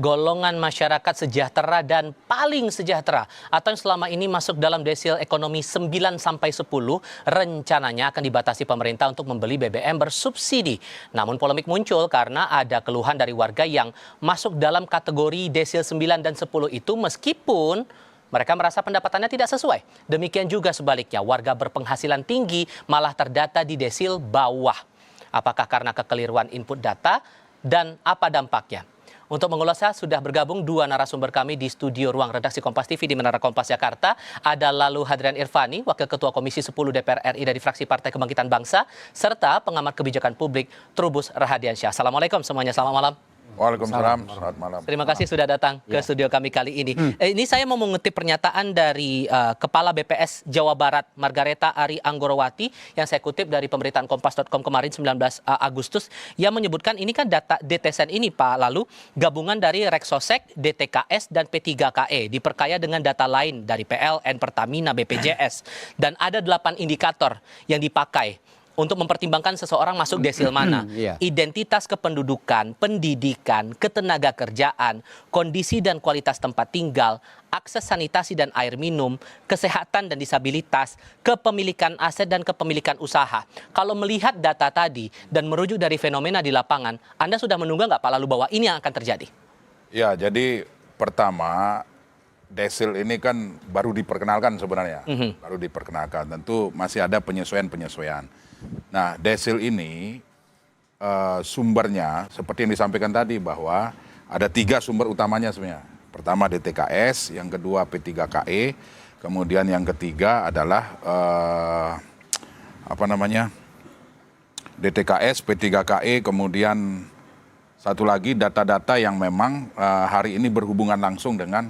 golongan masyarakat sejahtera dan paling sejahtera atau yang selama ini masuk dalam desil ekonomi 9 sampai 10 rencananya akan dibatasi pemerintah untuk membeli BBM bersubsidi. Namun polemik muncul karena ada keluhan dari warga yang masuk dalam kategori desil 9 dan 10 itu meskipun mereka merasa pendapatannya tidak sesuai. Demikian juga sebaliknya, warga berpenghasilan tinggi malah terdata di desil bawah. Apakah karena kekeliruan input data dan apa dampaknya? Untuk mengulasnya sudah bergabung dua narasumber kami di studio ruang redaksi Kompas TV di Menara Kompas Jakarta. Ada lalu Hadrian Irvani, Wakil Ketua Komisi 10 DPR RI dari fraksi Partai Kebangkitan Bangsa, serta pengamat kebijakan publik Trubus Rahadiansyah. Assalamualaikum semuanya, selamat malam. Waalaikumsalam, selamat malam. Terima kasih sudah datang ke studio kami kali ini. Ini saya mau mengutip pernyataan dari Kepala BPS Jawa Barat, Margareta Ari Anggorowati, yang saya kutip dari pemberitaan kompas.com kemarin 19 Agustus, yang menyebutkan ini kan data DTSEN ini Pak, lalu gabungan dari Reksosek, DTKS, dan P3KE, diperkaya dengan data lain dari PLN, Pertamina, BPJS, dan ada 8 indikator yang dipakai untuk mempertimbangkan seseorang masuk desil mana. Identitas kependudukan, pendidikan, ketenaga kerjaan, kondisi dan kualitas tempat tinggal, akses sanitasi dan air minum, kesehatan dan disabilitas, kepemilikan aset dan kepemilikan usaha. Kalau melihat data tadi dan merujuk dari fenomena di lapangan, Anda sudah menduga nggak Pak lalu bahwa ini yang akan terjadi? Ya, jadi pertama desil ini kan baru diperkenalkan sebenarnya. Baru diperkenalkan, tentu masih ada penyesuaian-penyesuaian. Nah, desil ini sumbernya seperti yang disampaikan tadi bahwa ada 3 sumber utamanya sebenarnya. Pertama DTKS, yang kedua P3KE, kemudian yang ketiga adalah DTKS, P3KE, kemudian satu lagi data-data yang memang hari ini berhubungan langsung dengan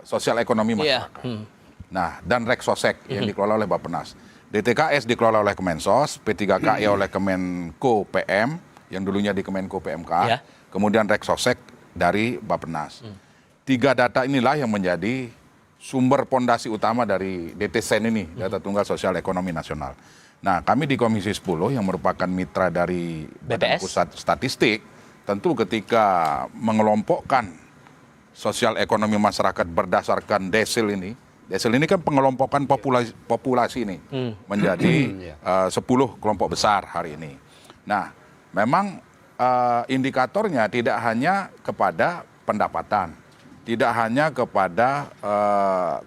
sosial ekonomi masyarakat. Nah, dan Reksosek yang dikelola oleh Bappenas. DTKS dikelola oleh Kemensos, P3KE oleh Kemenko PM, yang dulunya di Kemenko PMK, kemudian Reksosek dari Bappenas. 3 data inilah yang menjadi sumber pondasi utama dari DTSEN ini, Data Tunggal Sosial Ekonomi Nasional. Nah, kami di Komisi 10 yang merupakan mitra dari Badan Pusat Statistik, tentu ketika mengelompokkan sosial ekonomi masyarakat berdasarkan desil ini kan pengelompokan populasi ini menjadi 10 kelompok besar hari ini. Nah, memang indikatornya tidak hanya kepada pendapatan, tidak hanya kepada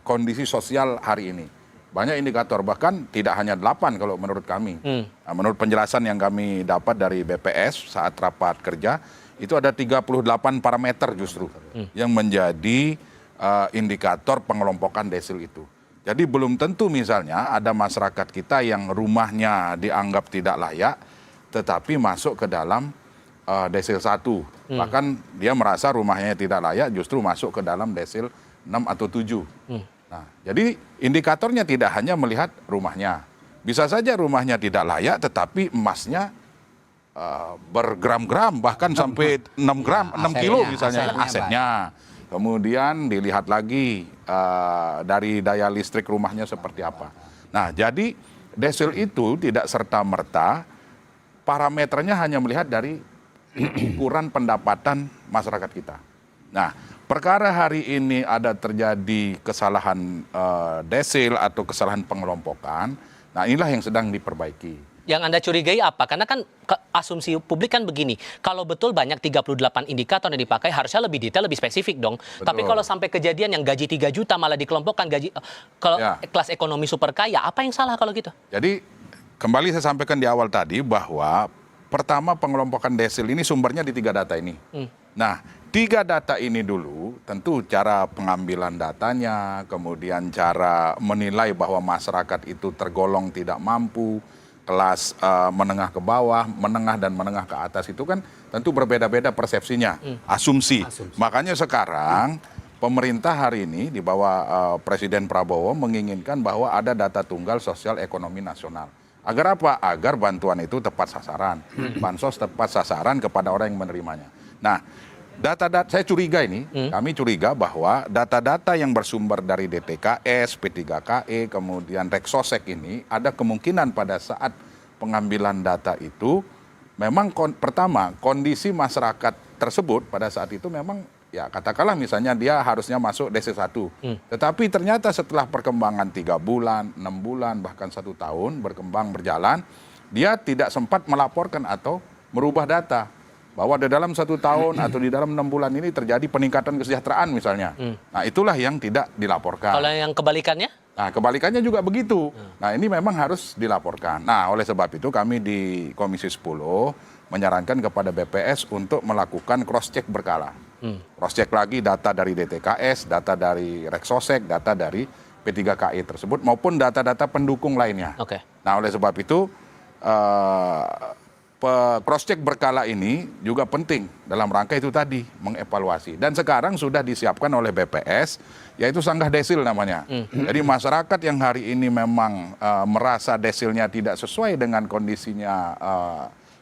kondisi sosial hari ini. Banyak indikator, bahkan tidak hanya 8 kalau menurut kami. Nah, menurut penjelasan yang kami dapat dari BPS saat rapat kerja, itu ada 38 parameter justru yang menjadi indikator pengelompokan desil itu. Jadi belum tentu misalnya ada masyarakat kita yang rumahnya dianggap tidak layak, tetapi masuk ke dalam desil 1. Bahkan dia merasa rumahnya tidak layak, justru masuk ke dalam desil 6 atau 7. Nah, jadi indikatornya tidak hanya melihat rumahnya. Bisa saja rumahnya tidak layak, tetapi emasnya bergram-gram, bahkan sampai 6 gram, 6 kilo misalnya asetnya. Kemudian dilihat lagi dari daya listrik rumahnya seperti apa. Nah, jadi desil itu tidak serta-merta parameternya hanya melihat dari ukuran pendapatan masyarakat kita. Nah, perkara hari ini ada terjadi kesalahan desil atau kesalahan pengelompokan, nah inilah yang sedang diperbaiki. Yang Anda curigai apa? Karena kan asumsi publik kan begini, kalau betul banyak 38 indikator yang dipakai harusnya lebih detail, lebih spesifik dong. Betul. Tapi kalau sampai kejadian yang gaji 3 juta malah dikelompokkan gaji kelas ekonomi super kaya, apa yang salah kalau gitu? Jadi kembali saya sampaikan di awal tadi bahwa pertama pengelompokan desil ini sumbernya di 3 data ini. Nah, 3 data ini dulu tentu cara pengambilan datanya, kemudian cara menilai bahwa masyarakat itu tergolong tidak mampu, kelas menengah ke bawah, menengah dan menengah ke atas itu kan tentu berbeda-beda persepsinya, asumsi. Makanya sekarang pemerintah hari ini di bawah Presiden Prabowo menginginkan bahwa ada data tunggal sosial ekonomi nasional. Agar apa? Agar bantuan itu tepat sasaran, bansos tepat sasaran kepada orang yang menerimanya. Nah, data-data saya curiga ini, kami curiga bahwa data-data yang bersumber dari DTKS, P3KE, kemudian Reksosek ini ada kemungkinan pada saat pengambilan data itu memang pertama kondisi masyarakat tersebut pada saat itu memang ya katakanlah misalnya dia harusnya masuk desil 1. Tetapi ternyata setelah perkembangan 3 bulan, 6 bulan, bahkan 1 tahun berkembang berjalan, dia tidak sempat melaporkan atau merubah data. Bahwa di dalam 1 tahun atau di dalam 6 bulan ini terjadi peningkatan kesejahteraan misalnya. Nah itulah yang tidak dilaporkan. Kalau yang kebalikannya? Nah kebalikannya juga begitu. Nah ini memang harus dilaporkan. Nah oleh sebab itu kami di Komisi 10 menyarankan kepada BPS untuk melakukan cross-check berkala. Cross-check lagi data dari DTKS, data dari Reksosek, data dari P3KI tersebut maupun data-data pendukung lainnya. Nah oleh sebab itu cross-check berkala ini juga penting dalam rangka itu tadi, mengevaluasi. Dan sekarang sudah disiapkan oleh BPS, yaitu sanggah desil namanya. Jadi masyarakat yang hari ini memang merasa desilnya tidak sesuai dengan kondisinya,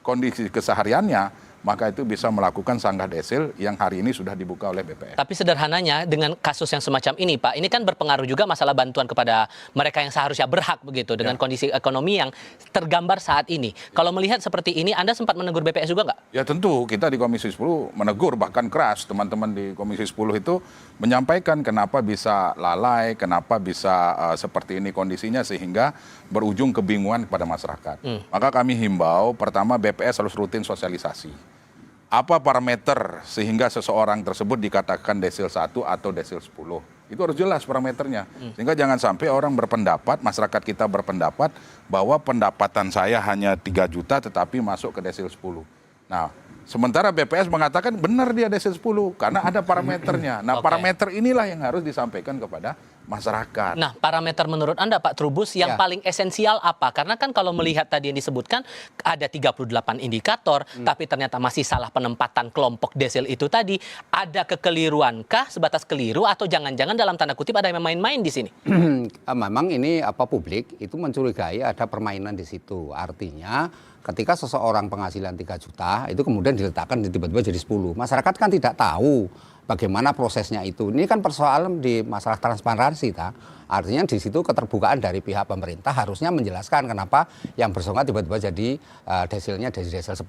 kondisi kesehariannya, maka itu bisa melakukan sanggah desil yang hari ini sudah dibuka oleh BPS. Tapi sederhananya dengan kasus yang semacam ini, Pak, ini kan berpengaruh juga masalah bantuan kepada mereka yang seharusnya berhak begitu dengan kondisi ekonomi yang tergambar saat ini. Kalau melihat seperti ini, Anda sempat menegur BPS juga nggak? Ya tentu, kita di Komisi 10 menegur bahkan keras. Teman-teman di Komisi 10 itu menyampaikan kenapa bisa lalai, kenapa bisa seperti ini kondisinya sehingga berujung kebingungan kepada masyarakat. Maka kami himbau, pertama BPS harus rutin sosialisasi. Apa parameter sehingga seseorang tersebut dikatakan desil 1 atau desil 10. Itu harus jelas parameternya. Sehingga jangan sampai orang berpendapat, masyarakat kita berpendapat bahwa pendapatan saya hanya 3 juta tetapi masuk ke desil 10. Nah, sementara BPS mengatakan benar dia desil 10 karena ada parameternya. Nah, parameter inilah yang harus disampaikan kepada masyarakat. Nah, parameter menurut Anda Pak Trubus yang paling esensial apa? Karena kan kalau melihat tadi yang disebutkan ada 38 indikator, tapi ternyata masih salah penempatan kelompok desil itu tadi. Ada kekeliruankah, sebatas keliru, atau jangan-jangan dalam tanda kutip ada yang main-main di sini? Memang ini publik itu mencurigai ada permainan di situ. Artinya ketika seseorang penghasilan 3 juta itu kemudian diletakkan tiba-tiba jadi 10. Masyarakat kan tidak tahu bagaimana prosesnya itu. Ini kan persoalan di masalah transparansi, artinya di situ keterbukaan dari pihak pemerintah harusnya menjelaskan kenapa yang bersangkutan tiba-tiba jadi desilnya desil 10.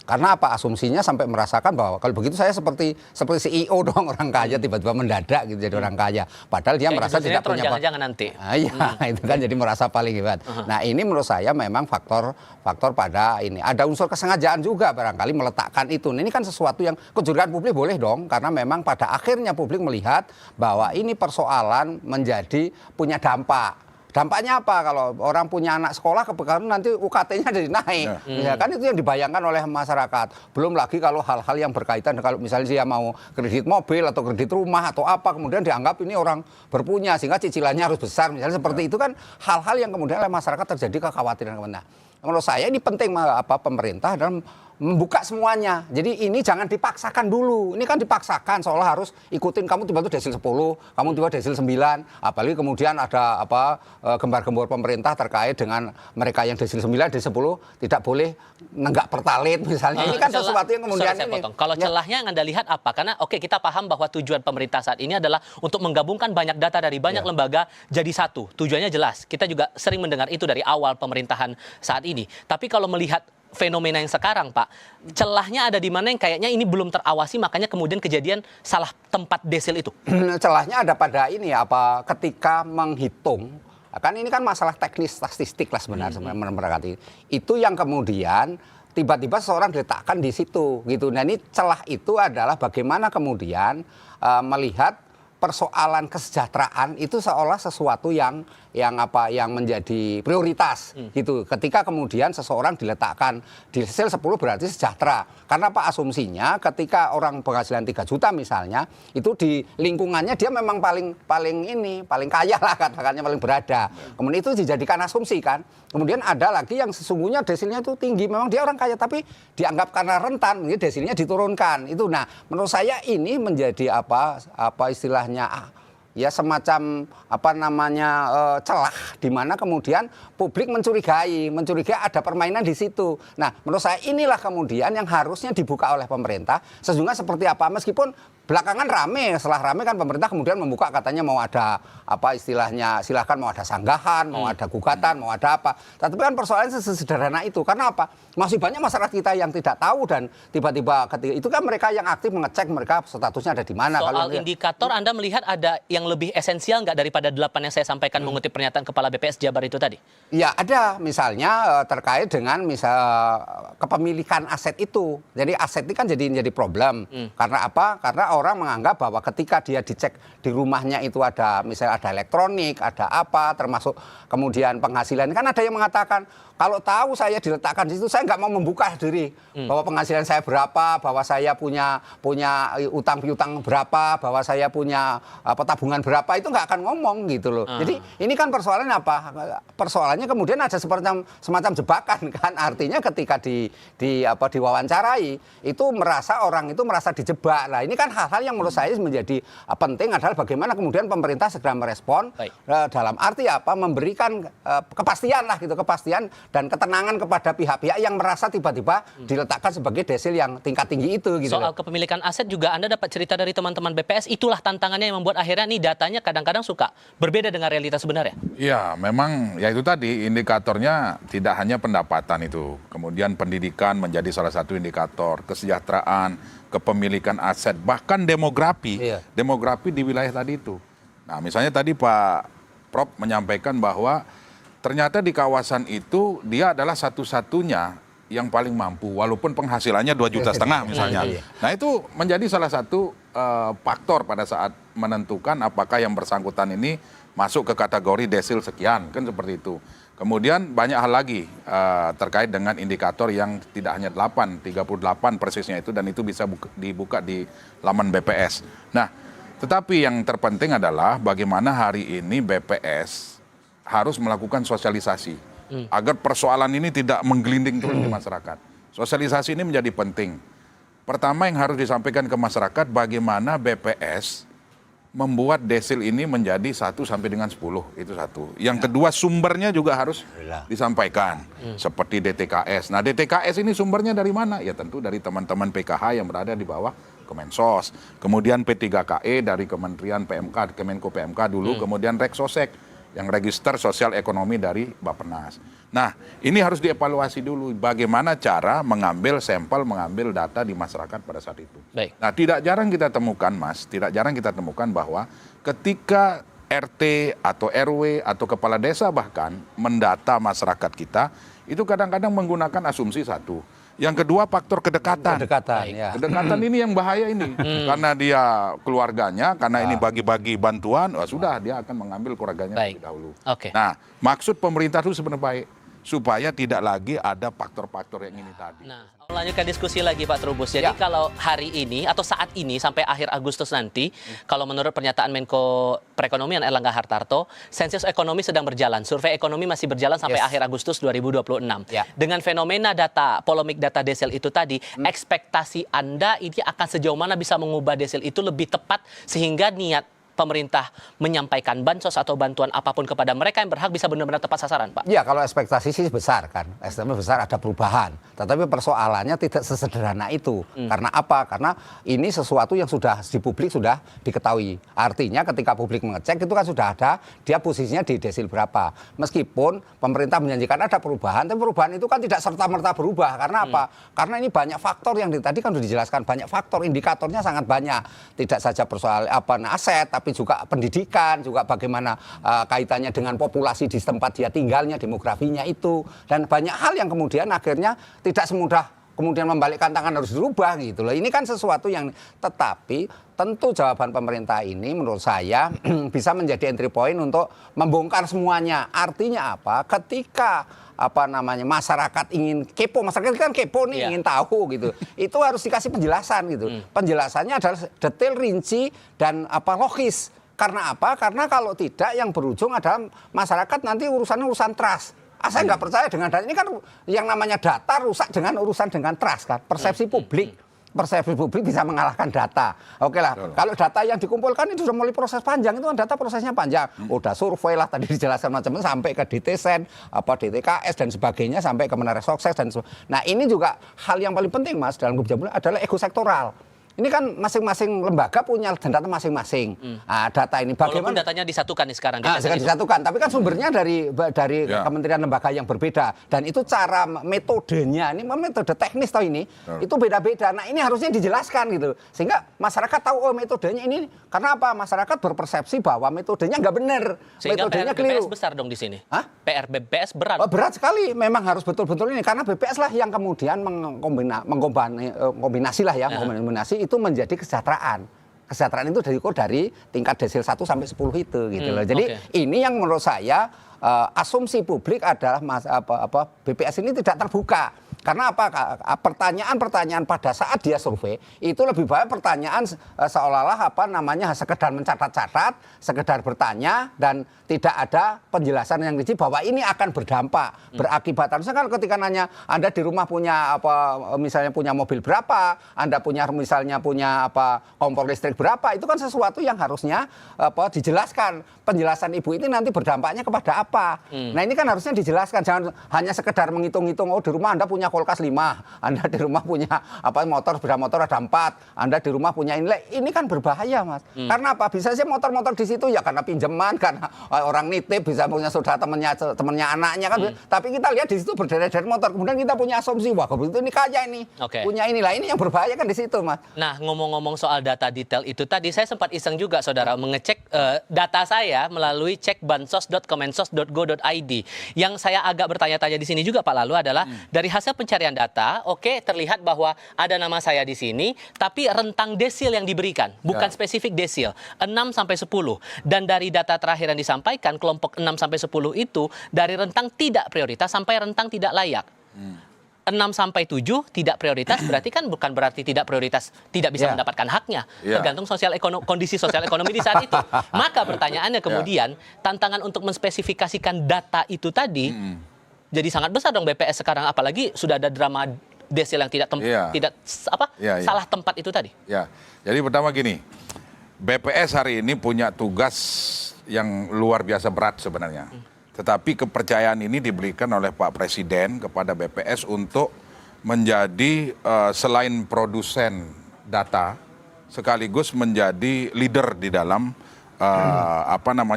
Karena apa? Asumsinya sampai merasakan bahwa kalau begitu saya seperti CEO dong, orang kaya tiba-tiba mendadak gitu jadi orang kaya. Padahal dia merasa tidak punya jangan nanti. Iya, itu kan jadi merasa paling hebat. Nah, ini menurut saya memang faktor pada ini. Ada unsur kesengajaan juga barangkali meletakkan itu. Nah, ini kan sesuatu yang kecurigaan publik boleh dong, karena memang pada akhirnya publik melihat bahwa ini persoalan menjadi punya dampak. Dampaknya apa? Kalau orang punya anak sekolah kebetulan nanti UKT-nya jadi naik. Ya kan itu yang dibayangkan oleh masyarakat. Belum lagi kalau hal-hal yang berkaitan kalau misalnya dia mau kredit mobil atau kredit rumah atau apa kemudian dianggap ini orang berpunya sehingga cicilannya harus besar misalnya seperti itu kan hal-hal yang kemudian oleh masyarakat terjadi kekhawatiran. Nah, menurut saya ini penting pemerintah dalam membuka semuanya. Jadi ini jangan dipaksakan dulu. Ini kan dipaksakan seolah harus ikutin kamu tiba-tiba desil 10, kamu tiba desil 9. Apalagi kemudian ada gembar-gembor pemerintah terkait dengan mereka yang desil 9, desil 10 tidak boleh nenggak pertalit misalnya. Ini kan sesuatu yang kemudian ini. Kalau celahnya yang Anda lihat apa? Karena kita paham bahwa tujuan pemerintah saat ini adalah untuk menggabungkan banyak data dari banyak lembaga jadi satu. Tujuannya jelas. Kita juga sering mendengar itu dari awal pemerintahan saat ini. Tapi kalau melihat fenomena yang sekarang, Pak, celahnya ada di mana yang kayaknya ini belum terawasi, makanya kemudian kejadian salah tempat desil itu? Celahnya ada pada ini ketika menghitung, kan ini kan masalah teknis statistik lah sebenarnya menemukan itu yang kemudian tiba-tiba seseorang diletakkan di situ gitu. Nah ini celah itu adalah bagaimana kemudian melihat persoalan kesejahteraan itu seolah sesuatu yang menjadi prioritas gitu. Ketika kemudian seseorang diletakkan di desil 10 berarti sejahtera. Karena apa asumsinya ketika orang penghasilan 3 juta misalnya itu di lingkungannya dia memang paling kaya lah katakannya paling berada. Kemudian itu dijadikan asumsi kan. Kemudian ada lagi yang sesungguhnya desilnya itu tinggi, memang dia orang kaya tapi dianggap karena rentan ini desilnya diturunkan. Itu nah menurut saya ini menjadi apa istilahnya ya semacam celah di mana kemudian publik mencurigai ada permainan di situ. Nah, menurut saya inilah kemudian yang harusnya dibuka oleh pemerintah sesungguhnya seperti apa meskipun Belakangan rame, setelah rame kan pemerintah kemudian membuka katanya mau ada apa istilahnya, silahkan mau ada sanggahan, mau ada gugatan, mau ada apa. Tapi kan persoalannya sesederhana itu. Karena apa? Masih banyak masyarakat kita yang tidak tahu dan tiba-tiba ketika itu kan mereka yang aktif mengecek mereka statusnya ada di mana. Soal indikator Anda melihat ada yang lebih esensial nggak daripada 8 yang saya sampaikan mengutip pernyataan Kepala BPS Jabar itu tadi? Ya ada, misalnya terkait dengan kepemilikan aset itu. Jadi aset ini kan jadi problem. Karena apa? Karena orang menganggap bahwa ketika dia dicek di rumahnya itu ada misalnya ada elektronik, ada apa, termasuk kemudian penghasilan. Kan ada yang mengatakan kalau tahu saya diletakkan di situ, saya nggak mau membuka diri bahwa penghasilan saya berapa, bahwa saya punya utang piutang berapa, bahwa saya punya tabungan berapa, itu nggak akan ngomong gitu loh. Jadi ini kan persoalannya apa? Persoalannya kemudian ada semacam jebakan kan. Artinya ketika diwawancarai itu orang itu merasa dijebak. Nah ini kan hal-hal yang menurut saya menjadi penting adalah bagaimana kemudian pemerintah segera merespon dalam arti apa? Memberikan kepastian lah gitu, kepastian dan ketenangan kepada pihak-pihak yang merasa tiba-tiba diletakkan sebagai desil yang tingkat tinggi itu. Gitu Soal kepemilikan aset juga Anda dapat cerita dari teman-teman BPS, itulah tantangannya yang membuat akhirnya nih datanya kadang-kadang suka berbeda dengan realitas sebenarnya. Ya, memang ya itu tadi indikatornya tidak hanya pendapatan itu. Kemudian pendidikan menjadi salah satu indikator, kesejahteraan, kepemilikan aset, bahkan demografi. Demografi di wilayah tadi itu. Nah, misalnya tadi Pak Prof menyampaikan bahwa ternyata di kawasan itu dia adalah satu-satunya yang paling mampu walaupun penghasilannya 2,5 juta misalnya. Nah itu menjadi salah satu faktor pada saat menentukan apakah yang bersangkutan ini masuk ke kategori desil sekian, kan seperti itu. Kemudian banyak hal lagi terkait dengan indikator yang tidak hanya 38 persisnya itu, dan itu bisa dibuka di laman BPS. Nah, tetapi yang terpenting adalah bagaimana hari ini BPS harus melakukan sosialisasi agar persoalan ini tidak menggelinding terus di masyarakat. Sosialisasi ini menjadi penting. Pertama yang harus disampaikan ke masyarakat bagaimana BPS membuat desil ini menjadi 1 sampai dengan 10, itu satu. Yang kedua sumbernya juga harus disampaikan seperti DTKS. Nah DTKS ini sumbernya dari mana? Ya tentu dari teman-teman PKH yang berada di bawah Kemensos. Kemudian P3KE dari Kementerian PMK, Kemenko PMK dulu, kemudian Reksosek yang register sosial ekonomi dari Bappenas. Nah, ini harus dievaluasi dulu bagaimana cara mengambil sampel, mengambil data di masyarakat pada saat itu. Baik. Nah, tidak jarang kita temukan, Mas, bahwa ketika RT atau RW atau kepala desa bahkan mendata masyarakat kita, itu kadang-kadang menggunakan asumsi satu. Yang kedua faktor kedekatan. Kedekatan ini yang bahaya ini. Karena dia keluarganya, karena ini bagi-bagi bantuan, sudah dia akan mengambil keluarganya terlebih dahulu. Nah, maksud pemerintah itu sebenarnya baik. Supaya tidak lagi ada faktor-faktor yang ini tadi. Nah, melanjutkan diskusi lagi Pak Trubus. Jadi kalau hari ini atau saat ini sampai akhir Agustus nanti, kalau menurut pernyataan Menko Perekonomian Erlangga Hartarto, sensus ekonomi sedang berjalan. Survei ekonomi masih berjalan sampai akhir Agustus 2026. Dengan fenomena polemik data desil itu tadi, ekspektasi Anda ini akan sejauh mana bisa mengubah desil itu lebih tepat sehingga niat pemerintah menyampaikan bansos atau bantuan apapun kepada mereka yang berhak bisa benar-benar tepat sasaran, Pak? Ya, kalau ekspektasi sih besar kan. Ekspektasi besar, ada perubahan. Tetapi persoalannya tidak sesederhana itu. Karena apa? Karena ini sesuatu yang sudah di publik sudah diketahui. Artinya ketika publik mengecek itu kan sudah ada dia posisinya di desil berapa. Meskipun pemerintah menjanjikan ada perubahan, tapi perubahan itu kan tidak serta-merta berubah. Karena apa? Karena ini banyak faktor yang tadi kan sudah dijelaskan. Banyak faktor, indikatornya sangat banyak. Tidak saja persoal aset, tapi juga pendidikan, juga bagaimana kaitannya dengan populasi di tempat dia tinggalnya, demografinya itu, dan banyak hal yang kemudian akhirnya tidak semudah kemudian membalikkan tangan harus dirubah gitu loh. Ini kan sesuatu yang, tetapi tentu jawaban pemerintah ini menurut saya bisa menjadi entry point untuk membongkar semuanya. Artinya apa? Ketika masyarakat ingin kepo, masyarakat kan kepo nih, ingin tahu gitu. Itu harus dikasih penjelasan gitu. Penjelasannya adalah detail, rinci dan logis. Karena apa? Karena kalau tidak yang berujung adalah masyarakat nanti urusannya urusan trust. Saya nggak percaya dengan data ini kan, yang namanya data rusak dengan urusan dengan trust kan, persepsi publik. Persepsi publik bisa mengalahkan data. Oke lah, kalau data yang dikumpulkan itu sudah mulai proses panjang, itu kan data prosesnya panjang. Udah survei lah tadi dijelaskan macam-macam sampai ke DTSEN, DTKS dan sebagainya sampai ke Menara Sukses dan nah ini juga hal yang paling penting Mas dalam kebijakan adalah ekosektoral. Ini kan masing-masing lembaga punya data masing-masing. Nah, data ini Walaupun bagaimana? datanya disatukan nih sekarang. Sekarang disatukan, tapi kan sumbernya dari kementerian lembaga yang berbeda, dan itu cara metodenya, ini metode teknis toh ini, itu beda-beda. Nah ini harusnya dijelaskan gitu, sehingga masyarakat tahu oh metodenya ini. Karena apa? Masyarakat berpersepsi bahwa metodenya nggak benar, Sehingga metodenya PR BPS keliru. besar dong di sini. Hah? PR BPS berat. Oh, berat sekali, memang harus betul-betul ini, karena BPS lah yang kemudian mengkombinasi lah ya, kombinasi itu menjadi kesejahteraan. Kesejahteraan itu diukur dari tingkat desil 1 sampai 10 itu gitu loh. Jadi ini yang menurut saya asumsi publik adalah BPS ini tidak terbuka. Karena apa? Pertanyaan-pertanyaan pada saat dia survei itu lebih banyak pertanyaan seolah-olah sekedar mencatat-catat, sekedar bertanya, dan tidak ada penjelasan yang rinci bahwa ini akan berdampak, berakibat. Harusnya kan ketika nanya Anda di rumah punya misalnya punya mobil berapa, Anda misalnya punya kompor listrik berapa, itu kan sesuatu yang harusnya dijelaskan. Penjelasan ibu ini nanti berdampaknya kepada apa? Nah ini kan harusnya dijelaskan, jangan hanya sekedar menghitung-hitung, oh di rumah Anda punya kulkas 5, Anda di rumah punya motor, sepeda motor ada 4, Anda di rumah punya ini kan berbahaya Mas. Karena apa? Bisa sih motor-motor di situ ya karena pinjaman, karena orang nitip, bisa punya saudara temannya anaknya kan. Tapi kita lihat di situ berderet-deret motor, kemudian kita punya asumsi wah begitu ini kaya ini, punya inilah, ini yang berbahaya kan di situ Mas. Nah ngomong-ngomong soal data detail itu tadi saya sempat iseng juga saudara mengecek data saya melalui cek bansos.kemensos.go.id. Yang saya agak bertanya-tanya di sini juga Pak Lalu adalah dari hasil pencarian data, terlihat bahwa ada nama saya di sini, tapi rentang desil yang diberikan, bukan spesifik desil, 6 sampai 10. Dan dari data terakhir yang disampaikan, kelompok 6 sampai 10 itu dari rentang tidak prioritas sampai rentang tidak layak. 6 sampai 7 tidak prioritas berarti kan bukan berarti tidak prioritas tidak bisa mendapatkan haknya, tergantung kondisi sosial ekonomi di saat itu. Maka pertanyaannya kemudian tantangan untuk menspesifikasikan data itu tadi jadi sangat besar dong BPS sekarang, apalagi sudah ada drama desil yang tidak salah tempat itu tadi. Ya, jadi pertama gini, BPS hari ini punya tugas yang luar biasa berat sebenarnya. Tetapi kepercayaan ini diberikan oleh Pak Presiden kepada BPS untuk menjadi selain produsen data, sekaligus menjadi leader di dalam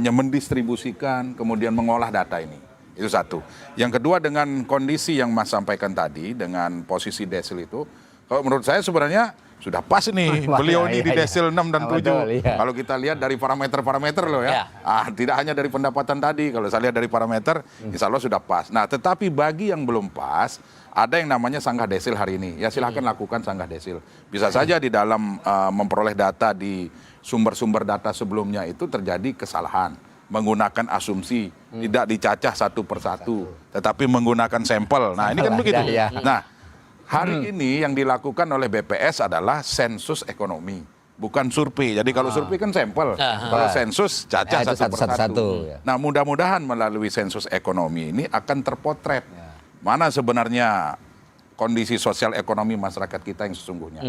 mendistribusikan, kemudian mengolah data ini. Itu satu. Yang kedua, dengan kondisi yang Mas sampaikan tadi, dengan posisi desil itu, kalau menurut saya sebenarnya sudah pas nih beliau ini di desil 6 dan 7. Kalau kita lihat dari parameter-parameter loh ya. Tidak hanya dari pendapatan tadi, kalau saya lihat dari parameter, insya Allah sudah pas. Nah, tetapi bagi yang belum pas, ada yang namanya sanggah desil hari ini. Ya silahkan lakukan sanggah desil. Bisa saja di dalam memperoleh data di sumber-sumber data sebelumnya itu terjadi kesalahan. Menggunakan asumsi, tidak dicacah satu persatu, tetapi menggunakan sampel. Nah, ini kan begitu. Nah, hari ini yang dilakukan oleh BPS adalah sensus ekonomi, bukan survei. Jadi kalau survei kan sampel, kalau sensus cacah satu persatu. Nah, mudah-mudahan melalui sensus ekonomi ini akan terpotret mana sebenarnya kondisi sosial ekonomi masyarakat kita yang sesungguhnya.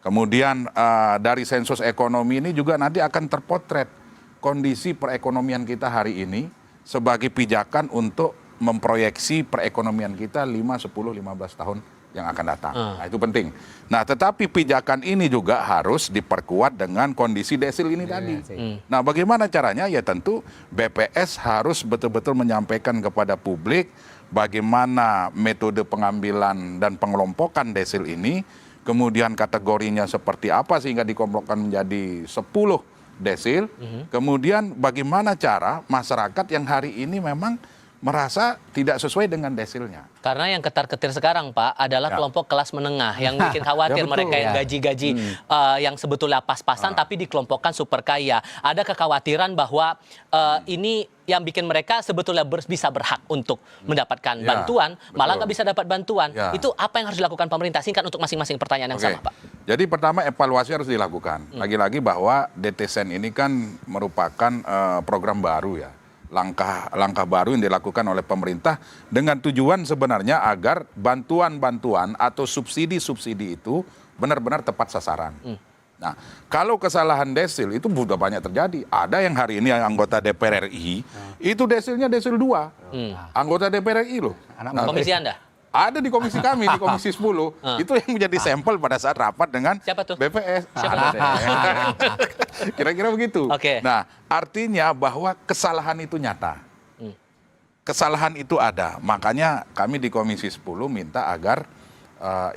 Kemudian dari sensus ekonomi ini juga nanti akan terpotret kondisi perekonomian kita hari ini sebagai pijakan untuk memproyeksi perekonomian kita 5, 10, 15 tahun yang akan datang. Nah, itu penting. Nah, tetapi pijakan ini juga harus diperkuat dengan kondisi desil ini tadi. Nah, bagaimana caranya? Ya tentu BPS harus betul-betul menyampaikan kepada publik bagaimana metode pengambilan dan pengelompokan desil ini, kemudian kategorinya seperti apa sehingga dikelompokkan menjadi 10 desil, kemudian bagaimana cara masyarakat yang hari ini memang merasa tidak sesuai dengan desilnya. Karena yang ketar-ketir sekarang Pak adalah kelompok kelas menengah yang bikin khawatir mereka yang gaji-gaji yang sebetulnya pas-pasan tapi dikelompokkan super kaya. Ada kekhawatiran bahwa ini yang bikin mereka sebetulnya bisa berhak untuk mendapatkan bantuan, malah nggak bisa dapat bantuan. Itu apa yang harus dilakukan pemerintah? Singkat untuk masing-masing pertanyaan yang sama Pak. Jadi pertama evaluasi harus dilakukan. Lagi-lagi bahwa DTSEN ini kan merupakan program baru ya. Langkah baru yang dilakukan oleh pemerintah dengan tujuan sebenarnya agar bantuan-bantuan atau subsidi-subsidi itu benar-benar tepat sasaran. Nah, kalau kesalahan desil itu sudah banyak terjadi. Ada yang hari ini yang anggota DPR RI itu desilnya desil 2. Anggota DPR RI loh. Komisi Anda? Ada di komisi kami, di komisi 10. Itu yang menjadi sampel pada saat rapat dengan Siapa tuh? BPS. Siapa tuh? Kira-kira begitu. Oke. Nah, artinya bahwa kesalahan itu nyata. Kesalahan itu ada. Makanya kami di komisi 10 minta agar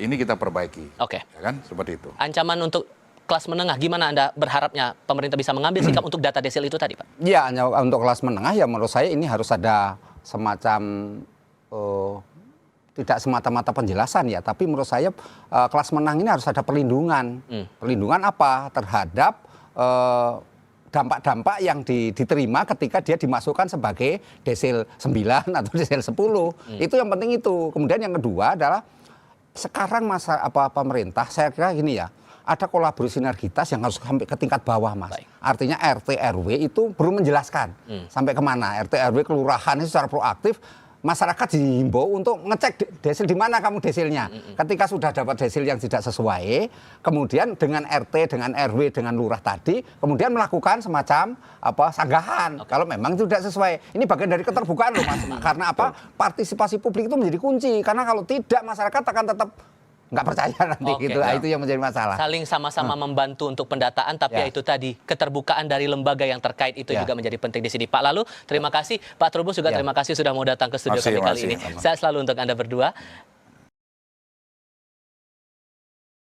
ini kita perbaiki. Oke. Ya kan? Seperti itu. Ancaman untuk kelas menengah, gimana Anda berharapnya pemerintah bisa mengambil sikap untuk data desil itu tadi, Pak? Ya, untuk kelas menengah ya menurut saya ini harus ada semacam tidak semata-mata penjelasan ya, tapi menurut saya kelas menang ini harus ada perlindungan. Perlindungan apa? Terhadap dampak-dampak yang diterima ketika dia dimasukkan sebagai desil 9 atau desil 10. Itu yang penting itu. Kemudian yang kedua adalah sekarang pemerintah saya kira gini ya, ada kolaborasi sinergitas yang harus sampai ke tingkat bawah, Mas. Baik. Artinya RT RW itu belum menjelaskan sampai kemana. RT RW kelurahan itu secara proaktif, masyarakat dihimbau untuk ngecek desil di mana kamu desilnya. Ketika sudah dapat desil yang tidak sesuai, kemudian dengan RT, dengan RW, dengan lurah tadi, kemudian melakukan semacam sanggahan. Kalau memang itu tidak sesuai. Ini bagian dari keterbukaan loh, Mas. Karena apa? Partisipasi publik itu menjadi kunci. Karena kalau tidak, masyarakat akan tetap nggak percaya nanti Oke. gitu. Itu yang menjadi masalah. Saling sama-sama membantu untuk pendataan, tapi ya itu tadi keterbukaan dari lembaga yang terkait itu juga menjadi penting di sini. Pak, lalu terima kasih Pak Trubus juga terima kasih sudah mau datang ke studio kami kali ini. Sehat selalu untuk Anda berdua.